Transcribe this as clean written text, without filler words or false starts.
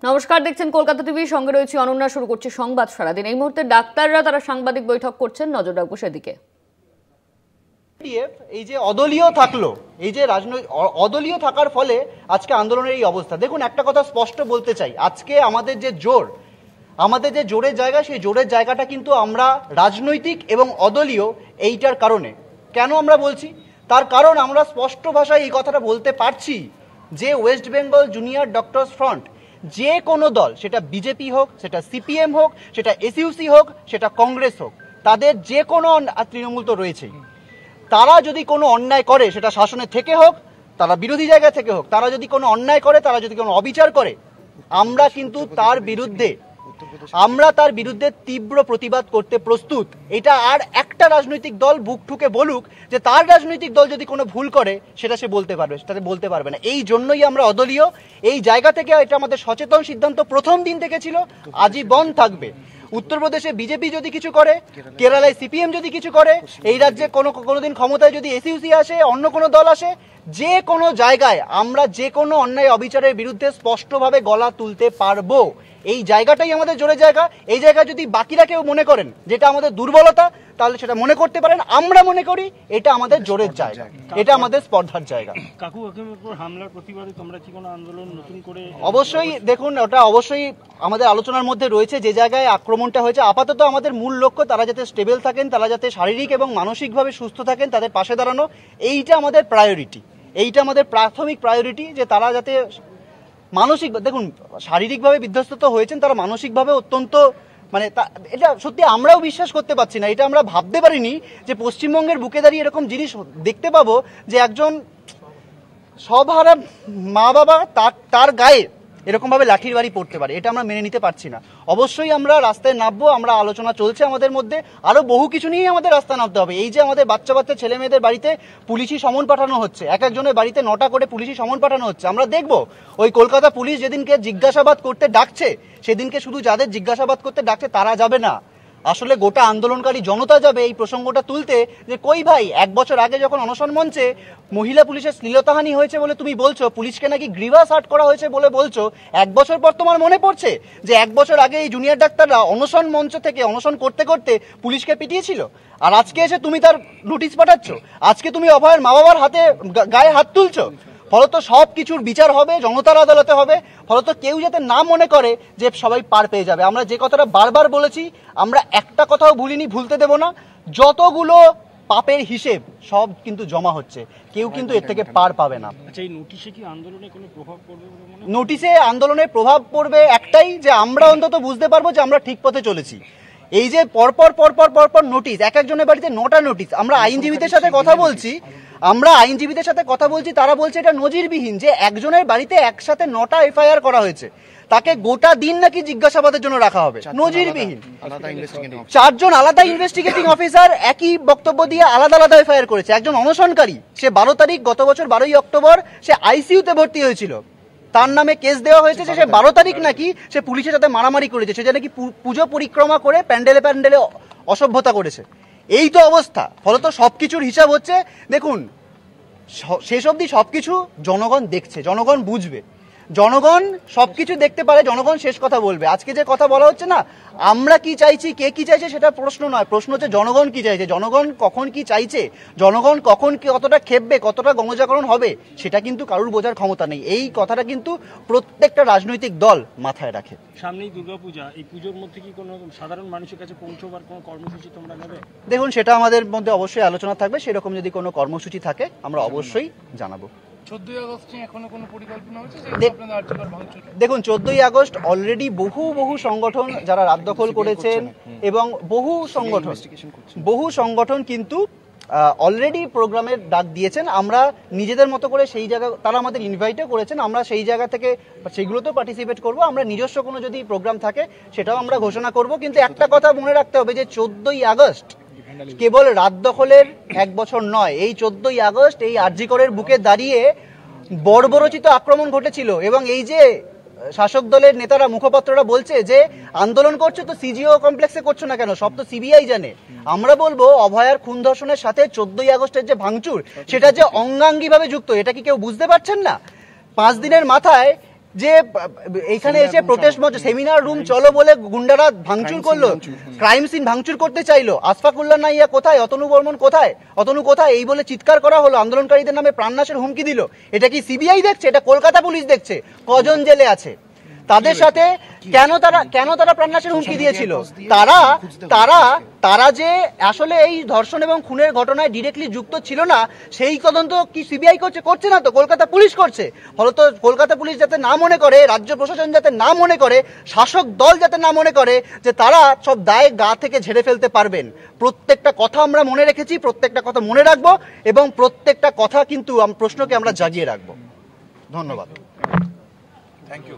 নমস্কার, দেখছেন কলকাতা টিভি, সঙ্গে রয়েছে অনন্যা। শুরু করছে সংবাদ সারাদিন। এই মুহূর্তে ডাক্তাররা তারা সাংবাদিক বৈঠক করছেন, নজর রাখবো সেদিকে। এই যে অদলীয় থাকলো, এই যে অদলীয় থাকার ফলে আজকে আন্দোলনের এই অবস্থা। দেখুন, একটা কথা স্পষ্ট বলতে চাই, আজকে আমাদের যে জোরের জায়গা, সেই জোরের জায়গাটা কিন্তু আমরা রাজনৈতিক এবং অদলীয় এইটার কারণে। কেন আমরা বলছি? তার কারণ আমরা স্পষ্ট ভাষায় এই কথাটা বলতে পারছি যে West Bengal junior doctors front, যে কোনো দল, সেটা বিজেপি হোক, সেটা সিপিএম হোক, সেটা এসইউসি হোক, সেটা কংগ্রেস হোক, তাদের যে কোনো, তৃণমূল তো রয়েছেই, তারা যদি কোনো অন্যায় করে, সেটা শাসনে থেকে হোক, তারা বিরোধী জায়গা থেকে হোক, তারা যদি কোনো অন্যায় করে, তারা যদি কোনো অবিচার করে, আমরা কিন্তু তার বিরুদ্ধে তীব্র প্রতিবাদ করতে প্রস্তুত। এটা আর একটা রাজনৈতিক দল বুক ঠুকে বলুক যে তার রাজনৈতিক দল যদি কোনো ভুল করে সেটা সে বলতে পারবে না। এই জন্যই আমরা অদলীয়। এই জায়গা থেকে এটা আমাদের সচেতন সিদ্ধান্ত প্রথম দিন থেকে ছিল, আজীবন থাকবে। উত্তরপ্রদেশে বিজেপি যদি কিছু করে, কেরালায় সিপিএম যদি কিছু করে, এই রাজ্যে কোনোদিন ক্ষমতায় যদি এসইউসি আসে, অন্য কোনো দল আসে, যে কোনো জায়গায় আমরা যে কোনো অন্যায় অবিচারের বিরুদ্ধে স্পষ্টভাবে গলা তুলতে পারবো। এই জায়গাটাই আমাদের জোরের জায়গা। এই জায়গায় যদি বাকিরা কেউ মনে করেন যেটা আমাদের দুর্বলতা, তাহলে সেটা মনে করতে পারেন। আমরা মনে করি এটা আমাদের জোরের জায়গা, এটা আমাদের স্পর্ধার জায়গা। কাকু কাকিমার উপর হামলার প্রতিবাদে তোমরা কি কোনো আন্দোলন নতুন করে? অবশ্যই, দেখুন, ওটা অবশ্যই আমাদের আলোচনার মধ্যে রয়েছে। যে জায়গায় আক্রমণটা হয়েছে, আপাতত আমাদের মূল লক্ষ্য তারা যাতে স্টেবল থাকেন, তারা যাতে শারীরিক এবং মানসিকভাবে সুস্থ থাকেন, তাদের পাশে দাঁড়ানো, এইটা আমাদের প্রায়োরিটি, এইটা আমাদের প্রাথমিক প্রায়োরিটি। যে তারা যাতে মানসিক, দেখুন, শারীরিকভাবে বিধ্বস্ত তো হয়েছেন, তারা মানসিকভাবে অত্যন্ত, মানে এটা সত্যি আমরাও বিশ্বাস করতে পারছি না, এটা আমরা ভাবতে পারিনি যে পশ্চিমবঙ্গের বুকে দাঁড়িয়ে এরকম জিনিস দেখতে পাবো, যে একজন সবহারা মা বাবা তার গায়ে এরকমভাবে লাঠির বাড়ি পড়তে পারে। এটা আমরা মেনে নিতে পারছি না। অবশ্যই আমরা রাস্তায় নামবো, আমরা আলোচনা চলছে আমাদের মধ্যে, আরও বহু কিছু নিয়েই আমাদের রাস্তায় নামতে হবে। এই যে আমাদের বাচ্চা ছেলে মেয়েদের বাড়িতে পুলিশি সমন পাঠানো হচ্ছে, এক একজনের বাড়িতে 9টা করে পুলিশি সমন পাঠানো হচ্ছে, আমরা দেখবো ওই কলকাতা পুলিশ যেদিনকে জিজ্ঞাসাবাদ করতে ডাকছে, সেদিনকে শুধু যাদের জিজ্ঞাসাবাদ করতে ডাকছে তারা যাবে না, আসলে গোটা আন্দোলনকারী জনতা যাবে এই প্রসঙ্গটা তুলতে, যে কই ভাই, 1 বছর আগে যখন অনশন মঞ্চে মহিলা পুলিশের শ্লীলতাহানি হয়েছে বলে তুমি বলছো, পুলিশকে নাকি গ্রিভাস হার্ট করা হয়েছে বলে বলছো, 1 বছর পর তোমার মনে পড়ছে যে 1 বছর আগে এই জুনিয়র ডাক্তাররা অনশন মঞ্চ থেকে অনশন করতে করতে পুলিশকে পিটিয়েছিল, আর আজকে এসে তুমি তার নোটিশ পাঠাচ্ছ, আজকে তুমি অভয়ের মা বাবার গায়ে হাত তুলছো। ফলত সব কিছুর বিচার হবে, জনতার আদালতে হবে। ফলত কেউ যাতে না মনে করে যে সবাই পার পেয়ে যাবে। আমরা যে কথাটা বারবার বলেছি, আমরা একটা কথাও ভুলতে দেব না। যতগুলো পাপের হিসেব সব কিন্তু জমা হচ্ছে, কেউ কিন্তু এর থেকে পার পাবে না। আচ্ছা, এই নোটিশে কি আন্দোলনে কোনো প্রভাব পড়বে? নোটিশে আন্দোলনের প্রভাব পড়বে একটাই, যে আমরা অন্তত বুঝতে পারবো যে আমরা ঠিক পথে চলেছি। এই যে পরপর নোটিশ, এক একজনের বাড়িতে 9টা নোটিশ। আমরা আইনজীবীদের সাথে কথা বলছি, তারা বলছে এটা নজিরবিহীন, যে একজনের বাড়িতে একসাথে 9টা এফআইআর করা হয়েছে, তাকে গোটা দিন নাকি জিজ্ঞাসাবাদের জন্য রাখা হবে, নজিরবিহীন। 4 জন আলাদা ইনভেস্টিগেটিং অফিসার একই বক্তব্য দিয়ে আলাদা এফআইআর করেছে। একজন অনশনকারী, সে 12 তারিখ, গত বছর 12ই অক্টোবর সে আইসিইউতে ভর্তি হয়েছিল, তার নামে কেস দেওয়া হয়েছে যে সে 12 তারিখ নাকি সে পুলিশের সাথে মারামারি করেছে, সে নাকি পুজো পরিক্রমা করে প্যান্ডেলে অসভ্যতা করেছে। এই তো অবস্থা। ফলত সবকিছুর হিসাব হচ্ছে। দেখুন, শেষ অবধি সবকিছু জনগণ দেখছে, জনগণ বুঝবে, জনগণ সবকিছু দেখতে পারে, জনগণ শেষ কথা বলবে। আজকে যে কথা বলা হচ্ছে না, আমরা কি চাইছি, কে কি চাইছে, সেটা প্রশ্ন নয়, প্রশ্ন হচ্ছে জনগণ কি চাইছে, জনগণ কখন কি চাইছে, জনগণ কখন কতটা খেপবে, কতটা গণজাগরণ হবে, সেটা কিন্তু কারুর বোঝার ক্ষমতা নেই। এই কথাটা কিন্তু প্রত্যেকটা রাজনৈতিক দল মাথায় রাখে। সামনেই দুর্গাপূজা, এই পুজোর মধ্যে কি কোনো সাধারণ মানুষের কাছে পৌঁছবার কোনো কর্মসূচি তোমরা নেবে? দেখুন, সেটা আমাদের মধ্যে অবশ্যই আলোচনা থাকবে। সেরকম যদি কোনো কর্মসূচি থাকে আমরা অবশ্যই জানাবো। 14ই আগস্ট এখনো কোনো পরিকল্পনা হয়েছে? দেখুন, 14ই আগস্ট অলরেডি বহু সংগঠন যারা রাত দখল করেছেন, এবং বহু সংগঠন কিন্তু অলরেডি প্রোগ্রামের ডাক দিয়েছেন। আমরা নিজেদের মতো করে সেই জায়গা, তারা আমাদের ইনভাইটও করেছেন, আমরা সেই জায়গা থেকে সেগুলোতেও পার্টিসিপেট করব। আমরা নিজস্ব কোনো যদি প্রোগ্রাম থাকে সেটাও আমরা ঘোষণা করব। কিন্তু একটা কথা মনে রাখতে হবে, যে 14ই আগস্ট কেবল রাত দখলের 1 বছর নয়। এই 14ই আগস্ট এই আরজি করের বুকে দাঁড়িয়ে বর্বরচিত আক্রমণ ঘটেছিল, এবং এই যে শাসক দলের নেতারা, মুখপাত্ররা বলছে যে আন্দোলন করছে তো সিজিও কমপ্লেক্সে করছো না কেন, সব তো সিবিআই জানে। আমরা বলবো, অভয়ার খুন ধর্ষণের সাথে 14ই আগস্টের যে ভাঙচুর, সেটা যে অঙ্গাঙ্গিভাবে যুক্ত, এটা কি কেউ বুঝতে পারছেন না? 5 দিনের মাথায় যে এইখানে এসে প্রোটেস্ট মঞ্চ সেমিনার রুম চলো বলে গুন্ডারা ভাঙচুর করলো, ক্রাইম সিন ভাঙচুর করতে চাইলো, আশফাকুল্লাহ নাইয়া কোথায়, অতনু বর্মন কোথায়, অতনু কোথায়, এই বলে চিৎকার করা হলো, আন্দোলনকারীদের নামে প্রাণনাশের হুমকি দিল। এটা কি সিবিআই দেখছে? এটা কলকাতা পুলিশ দেখছে। কজন জেলে আছে তাদের সাথে কেন তারা প্রাণনাশের হুমকি দিয়েছিল? তারা যে আসলে এই ধর্ষণ এবং খুনের ঘটনায় ডিরেক্টলি যুক্ত ছিল না, সেই তদন্ত কি সিবিআই করছে না তো, কলকাতা পুলিশ করছে। ফলত কলকাতা পুলিশ যাতে না মনে করে, রাজ্য প্রশাসন যাতে না মনে করে, শাসক দল যাতে না মনে করে যে তারা সব দায় গা থেকে ঝেড়ে ফেলতে পারবেন। প্রত্যেকটা কথা আমরা মনে রেখেছি, প্রত্যেকটা কথা মনে রাখবো এবং প্রত্যেকটা কথা কিন্তু প্রশ্নকে আমরা জাগিয়ে রাখবো। ধন্যবাদ। Thank you.